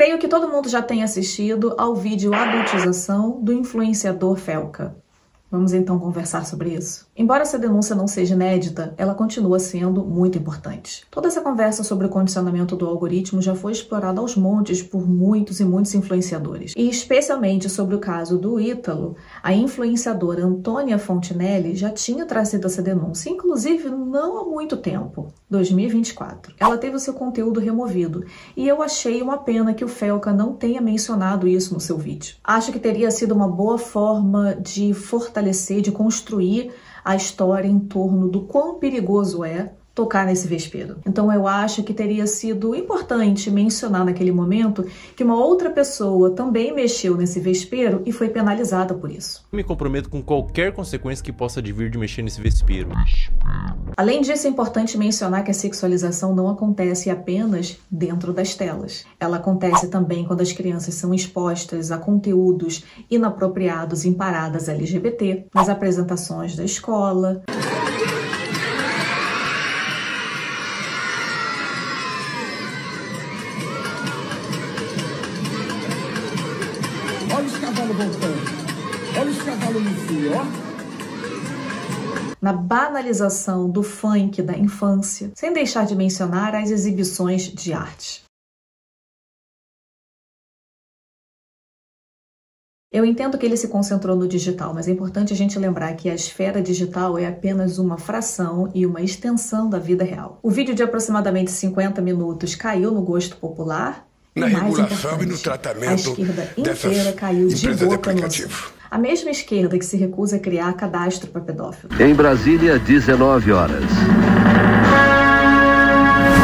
Creio que todo mundo já tenha assistido ao vídeo Adultização do influenciador Felca. Vamos então conversar sobre isso. Embora essa denúncia não seja inédita, ela continua sendo muito importante. Toda essa conversa sobre o condicionamento do algoritmo já foi explorada aos montes por muitos e muitos influenciadores. E especialmente sobre o caso do Ítalo, a influenciadora Antônia Fontinelli já tinha trazido essa denúncia, inclusive não há muito tempo, 2024. Ela teve o seu conteúdo removido e eu achei uma pena que o Felca não tenha mencionado isso no seu vídeo. Acho que teria sido uma boa forma de fortalecer, de construir a história em torno do quão perigoso é tocar nesse vespeiro. Então eu acho que teria sido importante mencionar naquele momento que uma outra pessoa também mexeu nesse vespeiro e foi penalizada por isso. Eu me comprometo com qualquer consequência que possa advir de mexer nesse vespeiro. Além disso, é importante mencionar que a sexualização não acontece apenas dentro das telas. Ela acontece também quando as crianças são expostas a conteúdos inapropriados em paradas LGBT, nas apresentações da escola. Olha os cavalos voltando. Olha os cavalos no fio, ó. Na banalização do funk da infância, sem deixar de mencionar as exibições de arte. Eu entendo que ele se concentrou no digital, mas é importante a gente lembrar que a esfera digital é apenas uma fração e uma extensão da vida real. O vídeo de aproximadamente 50 minutos caiu no gosto popular. Na regulação e no tratamento a esquerda inteira caiu de boca no assunto. A mesma esquerda que se recusa a criar cadastro para pedófilo. Em Brasília, 19 horas.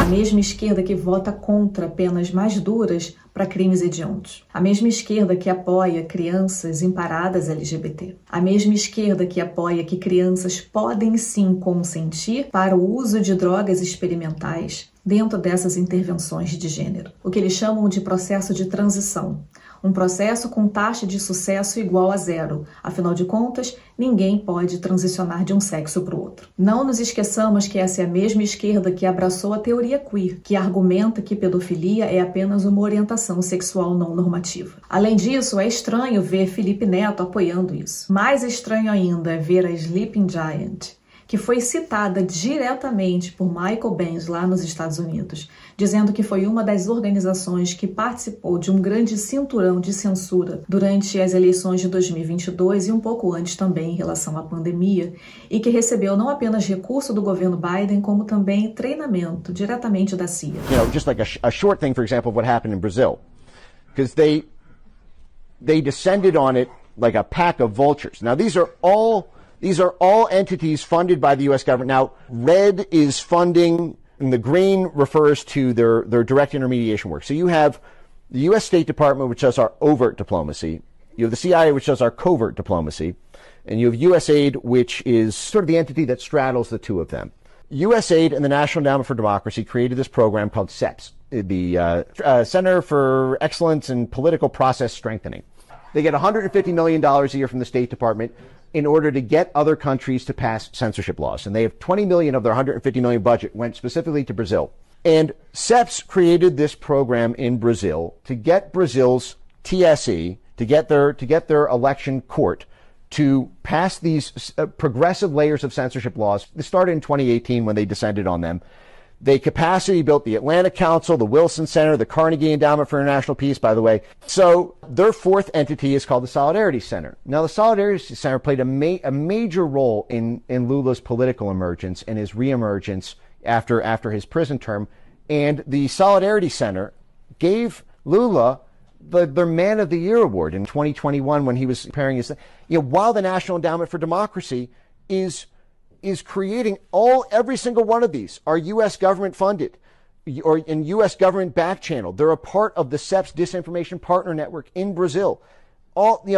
A mesma esquerda que vota contra penas mais duras para crimes hediondos. A mesma esquerda que apoia crianças em paradas LGBT. A mesma esquerda que apoia que crianças podem sim consentir para o uso de drogas experimentais dentro dessas intervenções de gênero. O que eles chamam de processo de transição. Um processo com taxa de sucesso igual a 0. Afinal de contas, ninguém pode transicionar de um sexo para o outro. Não nos esqueçamos que essa é a mesma esquerda que abraçou a teoria queer, que argumenta que pedofilia é apenas uma orientação sexual não normativa. Além disso, é estranho ver Felipe Neto apoiando isso. Mais estranho ainda é ver a Sleeping Giant, que foi citada diretamente por Michael Benz lá nos Estados Unidos, dizendo que foi uma das organizações que participou de um grande cinturão de censura durante as eleições de 2022 e um pouco antes também em relação à pandemia, e que recebeu não apenas recurso do governo Biden, como também treinamento diretamente da CIA. You know, just like a short thing, for example, of what happened in Brazil, because they descended on it like a pack of vultures. Now these are all entities funded by the U.S. government. Now, red is funding, and the green refers to their direct intermediation work. So you have the U.S. State Department, which does our overt diplomacy. You have the CIA, which does our covert diplomacy. And you have USAID, which is sort of the entity that straddles the two of them. USAID and the National Endowment for Democracy created this program called CEPS, the Center for Excellence in Political Process Strengthening. They get $150 million a year from the State Department in order to get other countries to pass censorship laws. And they have 20 million of their 150 million budget went specifically to Brazil. And CEPS created this program in Brazil to get Brazil's TSE, to get their election court to pass these progressive layers of censorship laws. This started in 2018 when they descended on them. They capacity built the Atlantic Council, the Wilson Center, the Carnegie Endowment for International Peace, by the way. So their fourth entity is called the Solidarity Center. Now, the Solidarity Center played a major role in Lula's political emergence and his reemergence after his prison term. And the Solidarity Center gave Lula their Man of the Year award in 2021 when he was preparing his, while the National Endowment for Democracy is creating every single one of these are U.S. government funded or in U.S. government back channel. They're a part of the CEPS Disinformation Partner Network in Brazil.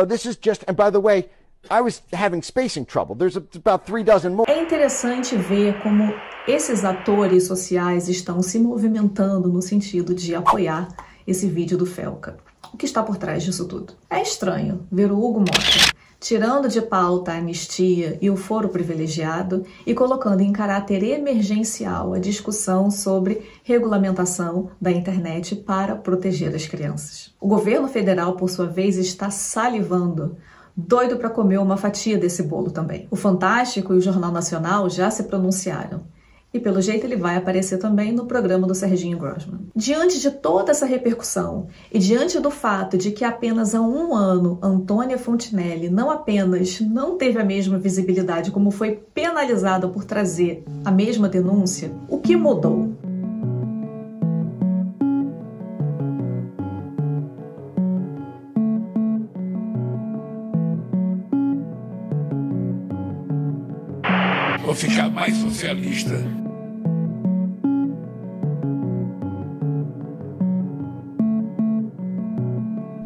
This is just, and by the way, I was having spacing trouble. There's about 3 dozen more. É interessante ver como esses atores sociais estão se movimentando no sentido de apoiar esse vídeo do Felca. O que está por trás disso tudo? É estranho ver o Hugo Mota tirando de pauta a anistia e o foro privilegiado e colocando em caráter emergencial a discussão sobre regulamentação da internet para proteger as crianças. O governo federal, por sua vez, está salivando, doido para comer uma fatia desse bolo também. O Fantástico e o Jornal Nacional já se pronunciaram. E pelo jeito ele vai aparecer também no programa do Serginho Grossman. Diante de toda essa repercussão e diante do fato de que apenas há um ano Antônia Fontinelli não apenas não teve a mesma visibilidade como foi penalizada por trazer a mesma denúncia, o que mudou? Vou ficar mais socialista.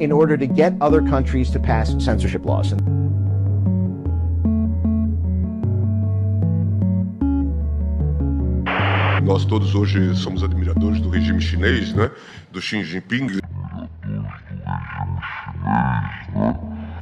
In order to get other countries to pass censorship laws. Nós todos hoje somos admiradores do regime chinês, né? Do Xi Jinping.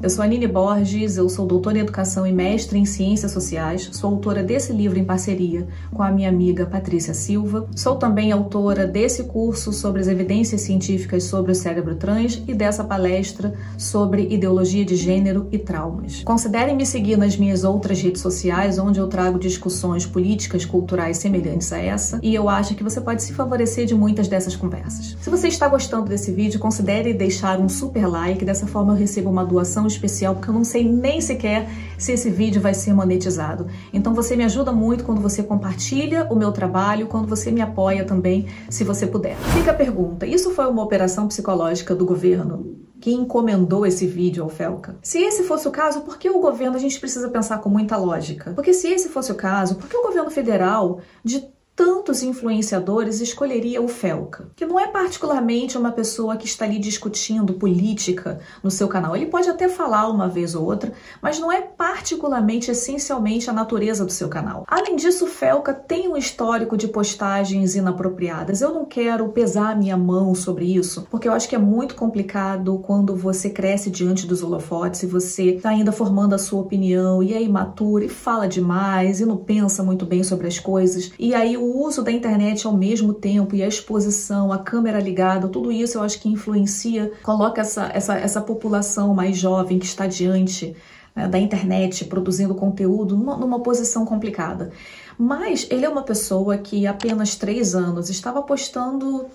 Eu sou a Nini Borges, eu sou doutora em Educação e mestre em Ciências Sociais, sou autora desse livro em parceria com a minha amiga Patrícia Silva, sou também autora desse curso sobre as evidências científicas sobre o cérebro trans e dessa palestra sobre ideologia de gênero e traumas. Considerem me seguir nas minhas outras redes sociais, onde eu trago discussões políticas, culturais semelhantes a essa, e eu acho que você pode se favorecer de muitas dessas conversas. Se você está gostando desse vídeo, considere deixar um super like, dessa forma eu recebo uma doação especial, porque eu não sei nem sequer se esse vídeo vai ser monetizado. Então você me ajuda muito quando você compartilha o meu trabalho, quando você me apoia também, se você puder. Fica a pergunta, isso foi uma operação psicológica do governo que encomendou esse vídeo ao Felca? Se esse fosse o caso, por que o governo, a gente precisa pensar com muita lógica? Porque se esse fosse o caso, por que o governo federal, de tantos influenciadores, escolheria o Felca, que não é particularmente uma pessoa que está ali discutindo política no seu canal. Ele pode até falar uma vez ou outra, mas não é particularmente, essencialmente, a natureza do seu canal. Além disso, o Felca tem um histórico de postagens inapropriadas. Eu não quero pesar a minha mão sobre isso, porque eu acho que é muito complicado quando você cresce diante dos holofotes e você está ainda formando a sua opinião e é imaturo e fala demais e não pensa muito bem sobre as coisas. E aí o uso da internet ao mesmo tempo e a exposição, a câmera ligada, tudo isso eu acho que influencia, coloca essa população mais jovem que está diante, né, da internet, produzindo conteúdo, numa posição complicada. Mas ele é uma pessoa que há apenas 3 anos estava postando,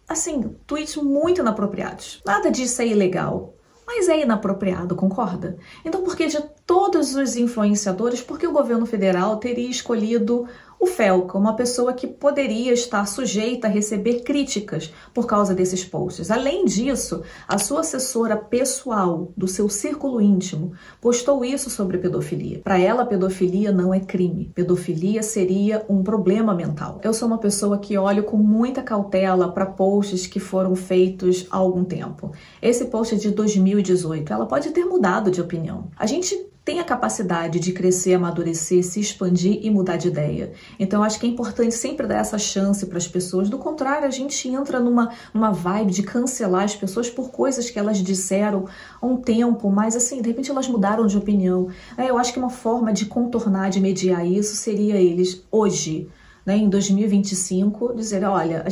assim, tweets muito inapropriados. Nada disso é ilegal, mas é inapropriado, concorda? Então por que de todos os influenciadores, por que o governo federal teria escolhido o Felca, uma pessoa que poderia estar sujeita a receber críticas por causa desses posts? Além disso, a sua assessora pessoal, do seu círculo íntimo, postou isso sobre pedofilia. Para ela, pedofilia não é crime. Pedofilia seria um problema mental. Eu sou uma pessoa que olho com muita cautela para posts que foram feitos há algum tempo. Esse post é de 2018. Ela pode ter mudado de opinião. A gente tem a capacidade de crescer, amadurecer, se expandir e mudar de ideia. Então, acho que é importante sempre dar essa chance para as pessoas. Do contrário, a gente entra numa vibe de cancelar as pessoas por coisas que elas disseram há um tempo, mas assim, de repente elas mudaram de opinião. Eu acho que uma forma de contornar, de mediar isso, seria eles, hoje, né, em 2025, dizer, olha,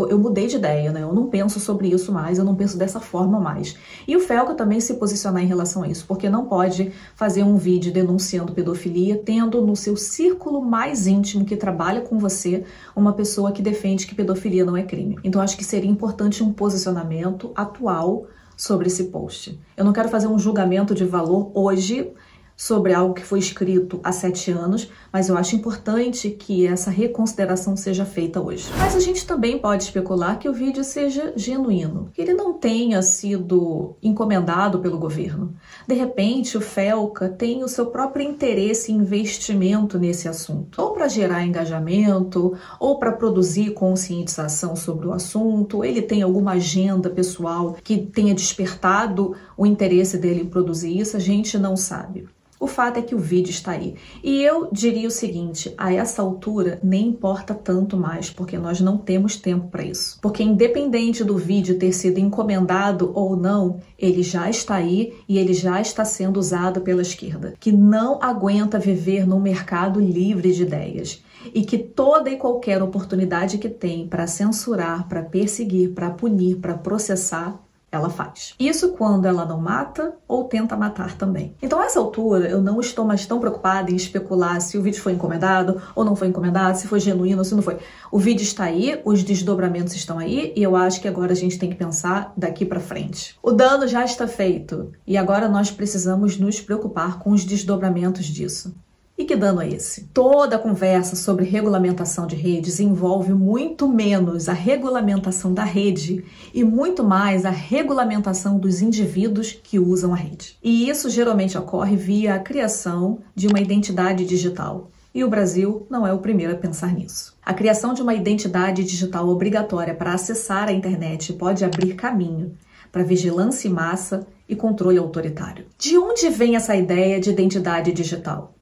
eu mudei de ideia, né? Eu não penso sobre isso mais, eu não penso dessa forma mais. E o Felca também se posicionar em relação a isso, porque não pode fazer um vídeo denunciando pedofilia, tendo no seu círculo mais íntimo, que trabalha com você, uma pessoa que defende que pedofilia não é crime. Então acho que seria importante um posicionamento atual sobre esse post. Eu não quero fazer um julgamento de valor hoje sobre algo que foi escrito há 7 anos, mas eu acho importante que essa reconsideração seja feita hoje. Mas a gente também pode especular que o vídeo seja genuíno, que ele não tenha sido encomendado pelo governo. De repente, o Felca tem o seu próprio interesse e investimento nesse assunto, ou para gerar engajamento, ou para produzir conscientização sobre o assunto, ele tem alguma agenda pessoal que tenha despertado o interesse dele em produzir isso, a gente não sabe. O fato é que o vídeo está aí. E eu diria o seguinte, a essa altura nem importa tanto mais, porque nós não temos tempo para isso. Porque independente do vídeo ter sido encomendado ou não, ele já está aí e ele já está sendo usado pela esquerda, que não aguenta viver num mercado livre de ideias e que toda e qualquer oportunidade que tem para censurar, para perseguir, para punir, para processar, ela faz. Isso quando ela não mata ou tenta matar também. Então, a essa altura, eu não estou mais tão preocupada em especular se o vídeo foi encomendado ou não foi encomendado, se foi genuíno ou se não foi. O vídeo está aí, os desdobramentos estão aí e eu acho que agora a gente tem que pensar daqui para frente. O dano já está feito e agora nós precisamos nos preocupar com os desdobramentos disso. E que dano é esse? Toda a conversa sobre regulamentação de redes envolve muito menos a regulamentação da rede e muito mais a regulamentação dos indivíduos que usam a rede. E isso geralmente ocorre via a criação de uma identidade digital. E o Brasil não é o primeiro a pensar nisso. A criação de uma identidade digital obrigatória para acessar a internet pode abrir caminho para vigilância em massa e controle autoritário. De onde vem essa ideia de identidade digital?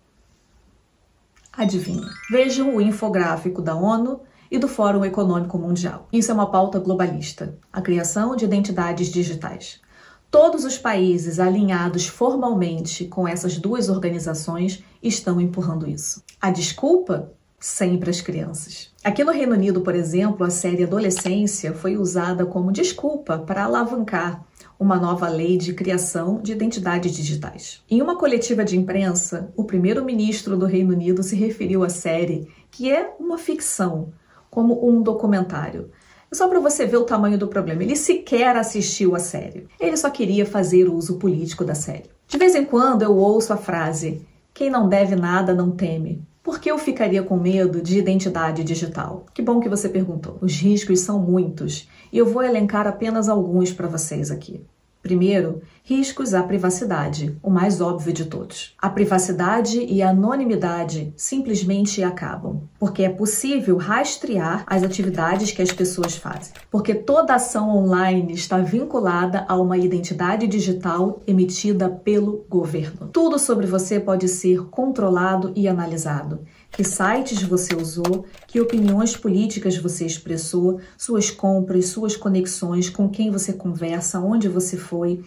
Adivinha? Vejam o infográfico da ONU e do Fórum Econômico Mundial. Isso é uma pauta globalista, a criação de identidades digitais. Todos os países alinhados formalmente com essas duas organizações estão empurrando isso. A desculpa? Sempre as crianças. Aqui no Reino Unido, por exemplo, a série Adolescência foi usada como desculpa para alavancar uma nova lei de criação de identidades digitais. Em uma coletiva de imprensa, o primeiro-ministro do Reino Unido se referiu à série, que é uma ficção, como um documentário. Só para você ver o tamanho do problema, ele sequer assistiu a série. Ele só queria fazer uso político da série. De vez em quando eu ouço a frase, quem não deve nada não teme. Por que eu ficaria com medo de identidade digital? Que bom que você perguntou. Os riscos são muitos e eu vou elencar apenas alguns para vocês aqui. Primeiro, riscos à privacidade, o mais óbvio de todos. A privacidade e a anonimidade simplesmente acabam, porque é possível rastrear as atividades que as pessoas fazem, porque toda ação online está vinculada a uma identidade digital emitida pelo governo. Tudo sobre você pode ser controlado e analisado. Que sites você usou, que opiniões políticas você expressou, suas compras, suas conexões, com quem você conversa, onde você foi.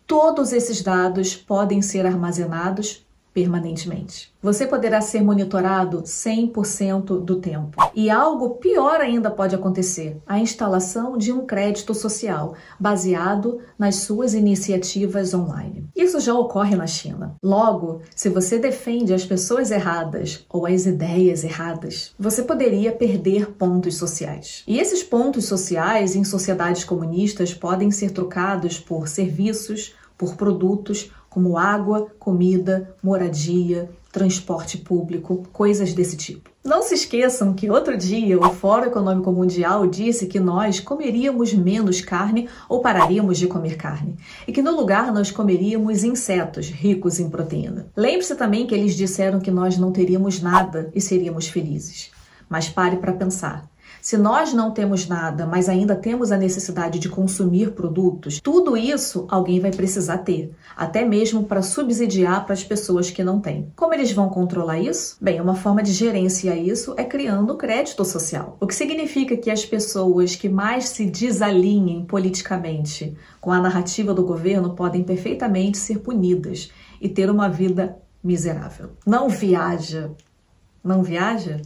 Todos esses dados podem ser armazenados permanentemente. Você poderá ser monitorado 100% do tempo. E algo pior ainda pode acontecer, a instalação de um crédito social baseado nas suas iniciativas online. Isso já ocorre na China. Logo, se você defende as pessoas erradas ou as ideias erradas, você poderia perder pontos sociais. E esses pontos sociais em sociedades comunistas podem ser trocados por serviços, por produtos como água, comida, moradia, transporte público, coisas desse tipo. Não se esqueçam que outro dia o Fórum Econômico Mundial disse que nós comeríamos menos carne ou pararíamos de comer carne, e que no lugar nós comeríamos insetos ricos em proteína. Lembre-se também que eles disseram que nós não teríamos nada e seríamos felizes. Mas pare para pensar. Se nós não temos nada, mas ainda temos a necessidade de consumir produtos, tudo isso alguém vai precisar ter, até mesmo para subsidiar para as pessoas que não têm. Como eles vão controlar isso? Bem, uma forma de gerenciar isso é criando crédito social, o que significa que as pessoas que mais se desalinhem politicamente com a narrativa do governo podem perfeitamente ser punidas e ter uma vida miserável. Não viaja? Não viaja?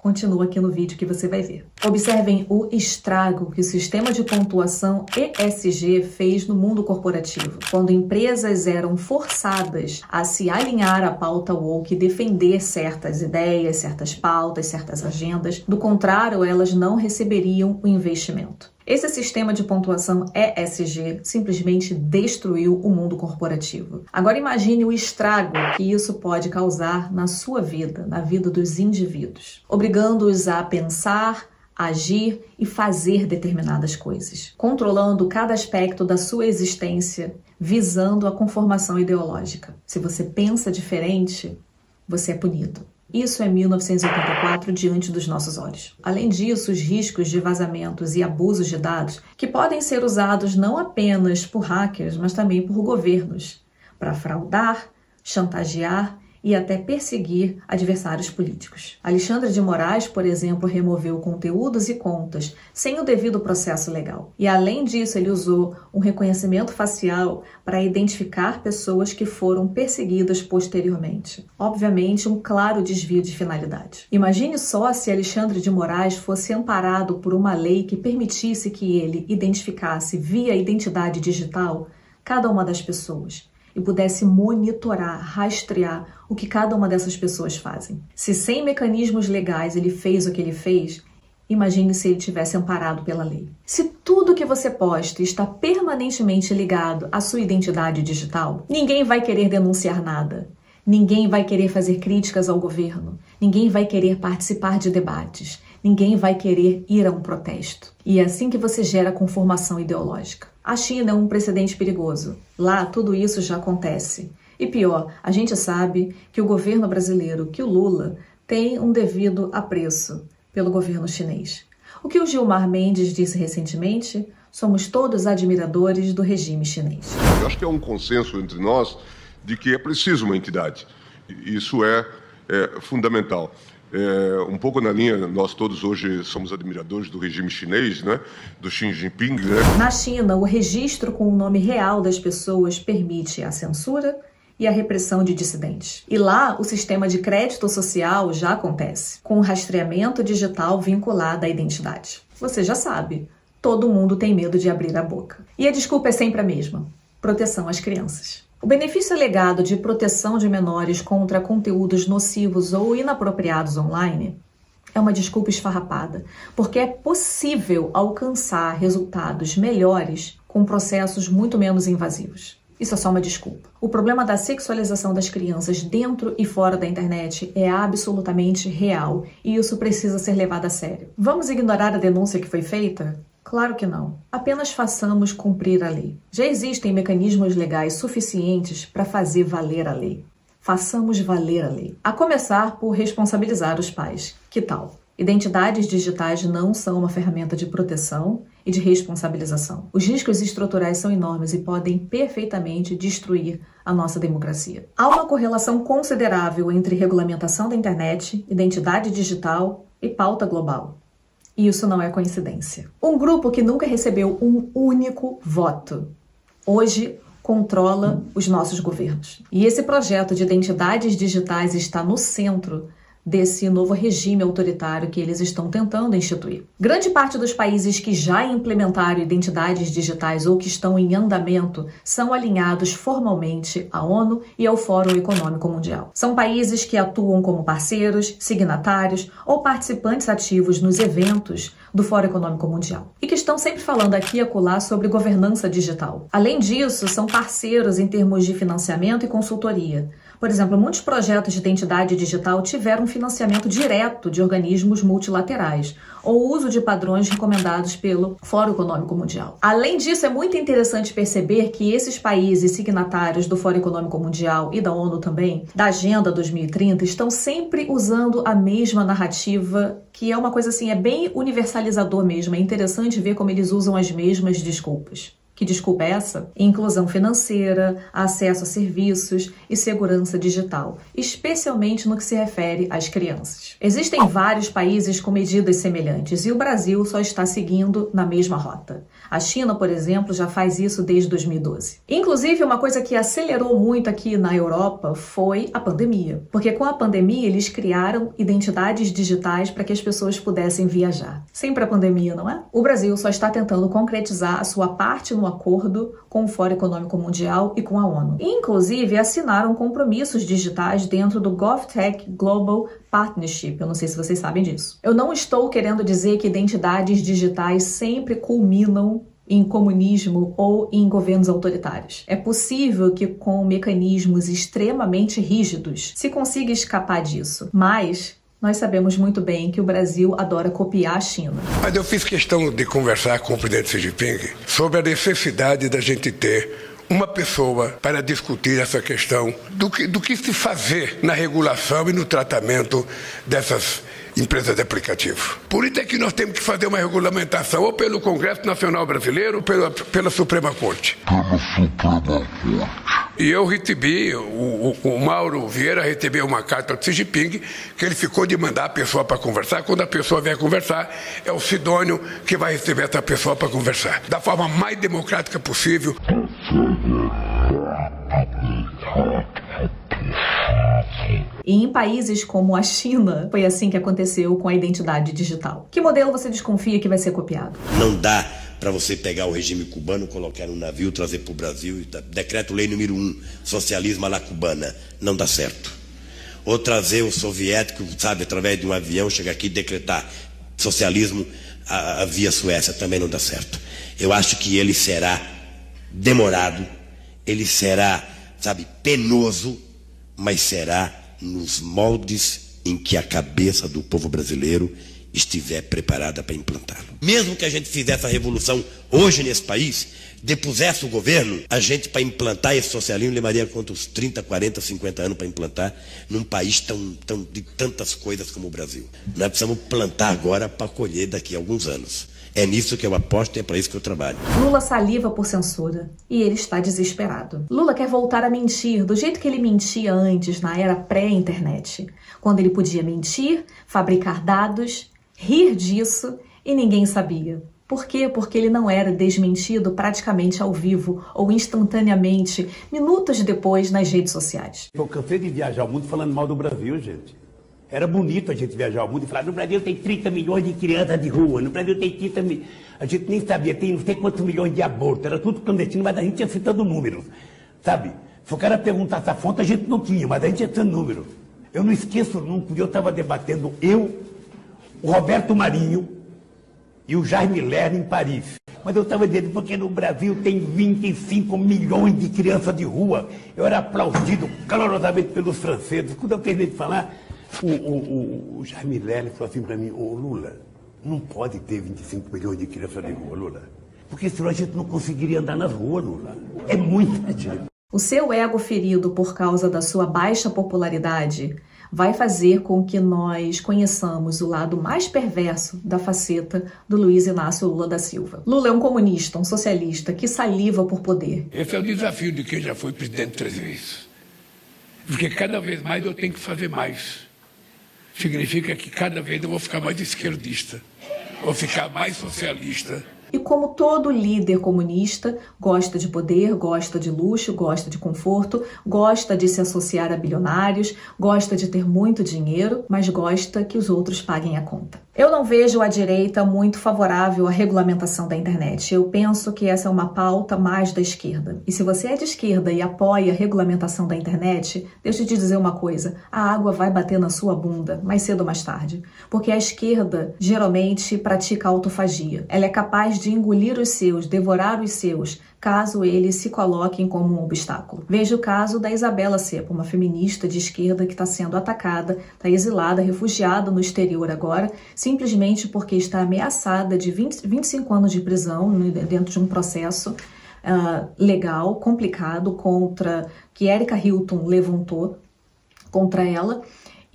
Continua aqui no vídeo que você vai ver. Observem o estrago que o sistema de pontuação ESG fez no mundo corporativo, quando empresas eram forçadas a se alinhar à pauta woke e defender certas ideias, certas pautas, certas agendas. Do contrário, elas não receberiam o investimento. Esse sistema de pontuação ESG simplesmente destruiu o mundo corporativo. Agora imagine o estrago que isso pode causar na sua vida, na vida dos indivíduos, obrigando-os a pensar, agir e fazer determinadas coisas, controlando cada aspecto da sua existência, visando a conformação ideológica. Se você pensa diferente, você é punido. Isso é 1984 diante dos nossos olhos. Além disso, os riscos de vazamentos e abusos de dados que podem ser usados não apenas por hackers, mas também por governos, para fraudar, chantagear e até perseguir adversários políticos. Alexandre de Moraes, por exemplo, removeu conteúdos e contas sem o devido processo legal. E além disso, ele usou um reconhecimento facial para identificar pessoas que foram perseguidas posteriormente. Obviamente, um claro desvio de finalidade. Imagine só se Alexandre de Moraes fosse amparado por uma lei que permitisse que ele identificasse via identidade digital cada uma das pessoas e pudesse monitorar, rastrear o que cada uma dessas pessoas fazem. Se sem mecanismos legais ele fez o que ele fez, imagine se ele tivesse amparado pela lei. Se tudo que você posta está permanentemente ligado à sua identidade digital, ninguém vai querer denunciar nada. Ninguém vai querer fazer críticas ao governo. Ninguém vai querer participar de debates. Ninguém vai querer ir a um protesto. E é assim que você gera conformação ideológica. A China é um precedente perigoso. Lá, tudo isso já acontece. E pior, a gente sabe que o governo brasileiro, que o Lula, tem um devido apreço pelo governo chinês. O que o Gilmar Mendes disse recentemente, somos todos admiradores do regime chinês. Eu acho que é um consenso entre nós de que é preciso uma entidade. Isso é fundamental. Um pouco na linha, nós todos hoje somos admiradores do regime chinês, né? Do Xi Jinping. Né? Na China, o registro com o nome real das pessoas permite a censura e a repressão de dissidentes. E lá, o sistema de crédito social já acontece, com rastreamento digital vinculado à identidade. Você já sabe, todo mundo tem medo de abrir a boca. E a desculpa é sempre a mesma: proteção às crianças. O benefício alegado de proteção de menores contra conteúdos nocivos ou inapropriados online é uma desculpa esfarrapada, porque é possível alcançar resultados melhores com processos muito menos invasivos. Isso é só uma desculpa. O problema da sexualização das crianças dentro e fora da internet é absolutamente real e isso precisa ser levado a sério. Vamos ignorar a denúncia que foi feita? Claro que não. Apenas façamos cumprir a lei. Já existem mecanismos legais suficientes para fazer valer a lei. Façamos valer a lei. A começar por responsabilizar os pais. Que tal? Identidades digitais não são uma ferramenta de proteção e de responsabilização. Os riscos estruturais são enormes e podem perfeitamente destruir a nossa democracia. Há uma correlação considerável entre regulamentação da internet, identidade digital e pauta global. E isso não é coincidência. Um grupo que nunca recebeu um único voto, hoje controla os nossos governos. E esse projeto de identidades digitais está no centro desse novo regime autoritário que eles estão tentando instituir. Grande parte dos países que já implementaram identidades digitais ou que estão em andamento são alinhados formalmente à ONU e ao Fórum Econômico Mundial. São países que atuam como parceiros, signatários ou participantes ativos nos eventos do Fórum Econômico Mundial e que estão sempre falando aqui e acolá sobre governança digital. Além disso, são parceiros em termos de financiamento e consultoria. Por exemplo, muitos projetos de identidade digital tiveram financiamento direto de organismos multilaterais ou uso de padrões recomendados pelo Fórum Econômico Mundial. Além disso, é muito interessante perceber que esses países signatários do Fórum Econômico Mundial e da ONU também, da Agenda 2030, estão sempre usando a mesma narrativa, que é uma coisa assim, é bem universalizador mesmo. É interessante ver como eles usam as mesmas desculpas. Que desculpa é essa? Inclusão financeira, acesso a serviços e segurança digital, especialmente no que se refere às crianças. Existem vários países com medidas semelhantes e o Brasil só está seguindo na mesma rota. A China, por exemplo, já faz isso desde 2012. Inclusive, uma coisa que acelerou muito aqui na Europa foi a pandemia, porque com a pandemia eles criaram identidades digitais para que as pessoas pudessem viajar. Sempre a pandemia, não é? O Brasil só está tentando concretizar a sua parte no acordo com o Fórum Econômico Mundial e com a ONU. Inclusive, assinaram compromissos digitais dentro do GovTech Global Partnership. Eu não sei se vocês sabem disso. Eu não estou querendo dizer que identidades digitais sempre culminam em comunismo ou em governos autoritários. É possível que com mecanismos extremamente rígidos se consiga escapar disso, mas nós sabemos muito bem que o Brasil adora copiar a China. Mas eu fiz questão de conversar com o presidente Xi Jinping sobre a necessidade da gente ter uma pessoa para discutir essa questão do que se fazer na regulação e no tratamento dessas empresas de aplicativo. Por isso é que nós temos que fazer uma regulamentação ou pelo Congresso Nacional Brasileiro ou pela Suprema Corte. Pela Suprema Corte. E eu recebi, o Mauro Vieira recebeu uma carta do Xi Jinping que ele ficou de mandar a pessoa para conversar. Quando a pessoa vier conversar, é o Sidônio que vai receber essa pessoa para conversar. Da forma mais democrática possível. E em países como a China, foi assim que aconteceu com a identidade digital. Que modelo você desconfia que vai ser copiado? Não dá para você pegar o regime cubano, colocar num navio, trazer para o Brasil, decreto-lei número 1, socialismo à la cubana, não dá certo. Ou trazer o soviético, sabe, através de um avião, chegar aqui e decretar socialismo via Suécia, também não dá certo. Eu acho que ele será demorado, ele será, sabe, penoso, mas será nos moldes em que a cabeça do povo brasileiro estiver preparada para implantá-lo. Mesmo que a gente fizesse a revolução hoje nesse país, depusesse o governo, a gente, para implantar esse socialismo, levaria quantos 30, 40, 50 anos para implantar num país de tantas coisas como o Brasil. Nós precisamos plantar agora para colher daqui a alguns anos. É nisso que eu aposto e é para isso que eu trabalho. Lula saliva por censura e ele está desesperado. Lula quer voltar a mentir do jeito que ele mentia antes, na era pré-internet, quando ele podia mentir, fabricar dados, rir disso e ninguém sabia. Por quê? Porque ele não era desmentido praticamente ao vivo ou instantaneamente, minutos depois, nas redes sociais. Eu cansei de viajar o mundo falando mal do Brasil, gente. Era bonito a gente viajar o mundo e falar, no Brasil tem 30 milhões de crianças de rua, no Brasil tem 30 milhões... A gente nem sabia, tem não sei quantos milhões de abortos, era tudo clandestino, mas a gente ia citando números, sabe? Se o cara perguntasse a fonte, a gente não tinha, mas a gente ia citando números. Eu não esqueço nunca, eu estava debatendo, o Roberto Marinho e o Jaime Lerner em Paris. Mas eu estava dizendo, porque no Brasil tem 25 milhões de crianças de rua. Eu era aplaudido calorosamente pelos franceses. Quando eu terminei de falar, o Jaime Lerner falou assim para mim, ô Lula, não pode ter 25 milhões de crianças de rua, Lula. Porque senão a gente não conseguiria andar nas ruas, Lula. É muita gente. O seu ego ferido por causa da sua baixa popularidade vai fazer com que nós conheçamos o lado mais perverso da faceta do Luiz Inácio Lula da Silva. Lula é um comunista, um socialista que saliva por poder. Esse é o desafio de quem já foi presidente 3 vezes. Porque cada vez mais eu tenho que fazer mais. Significa que cada vez eu vou ficar mais esquerdista, vou ficar mais socialista. E como todo líder comunista, gosta de poder, gosta de luxo, gosta de conforto, gosta de se associar a bilionários, gosta de ter muito dinheiro, mas gosta que os outros paguem a conta. Eu não vejo a direita muito favorável à regulamentação da internet. Eu penso que essa é uma pauta mais da esquerda. E se você é de esquerda e apoia a regulamentação da internet, deixa eu te dizer uma coisa, a água vai bater na sua bunda, mais cedo ou mais tarde. Porque a esquerda geralmente pratica autofagia. Ela é capaz de engolir os seus, devorar os seus, caso eles se coloquem como um obstáculo. Veja o caso da Isabela Cepo, uma feminista de esquerda que está sendo atacada, está exilada, refugiada no exterior agora, simplesmente porque está ameaçada de 25 anos de prisão dentro de um processo legal, complicado, que Erika Hilton levantou contra ela.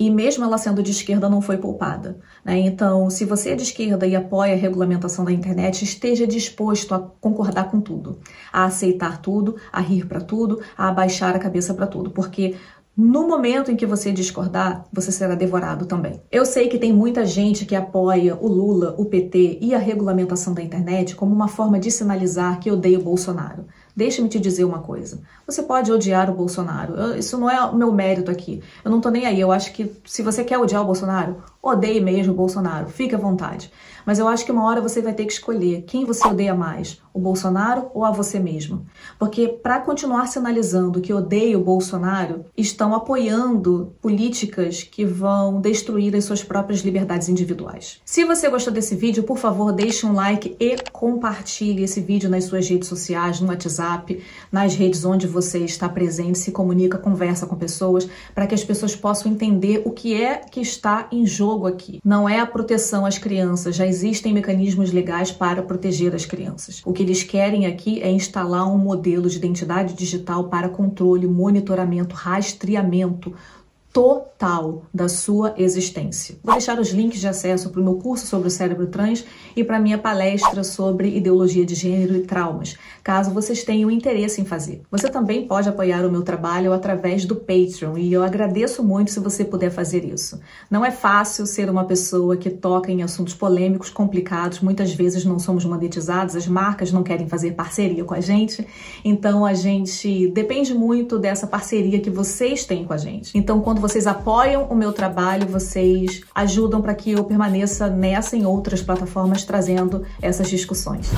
E mesmo ela sendo de esquerda, não foi poupada, né? Então, se você é de esquerda e apoia a regulamentação da internet, esteja disposto a concordar com tudo, a aceitar tudo, a rir para tudo, a abaixar a cabeça para tudo, porque no momento em que você discordar, você será devorado também. Eu sei que tem muita gente que apoia o Lula, o PT e a regulamentação da internet como uma forma de sinalizar que odeia o Bolsonaro. Deixa-me te dizer uma coisa. Você pode odiar o Bolsonaro. Isso não é o meu mérito aqui. Eu não tô nem aí. Eu acho que se você quer odiar o Bolsonaro, odeie mesmo o Bolsonaro. Fique à vontade. Mas eu acho que uma hora você vai ter que escolher quem você odeia mais, o Bolsonaro ou a você mesmo. Porque para continuar sinalizando que odeia o Bolsonaro, estão apoiando políticas que vão destruir as suas próprias liberdades individuais. Se você gostou desse vídeo, por favor, deixe um like e compartilhe esse vídeo nas suas redes sociais, no WhatsApp, nas redes onde você está presente, se comunica, conversa com pessoas, para que as pessoas possam entender o que é que está em jogo aqui. Não é a proteção às crianças, já existem mecanismos legais para proteger as crianças. O que eles querem aqui é instalar um modelo de identidade digital para controle, monitoramento, rastreamento total da sua existência. Vou deixar os links de acesso para o meu curso sobre o cérebro trans e para a minha palestra sobre ideologia de gênero e traumas, caso vocês tenham interesse em fazer. Você também pode apoiar o meu trabalho através do Patreon e eu agradeço muito se você puder fazer isso. Não é fácil ser uma pessoa que toca em assuntos polêmicos, complicados, muitas vezes não somos monetizados, as marcas não querem fazer parceria com a gente, então a gente depende muito dessa parceria que vocês têm com a gente. Então, quando vocês apoiam o meu trabalho, vocês ajudam para que eu permaneça nessa e em outras plataformas trazendo essas discussões.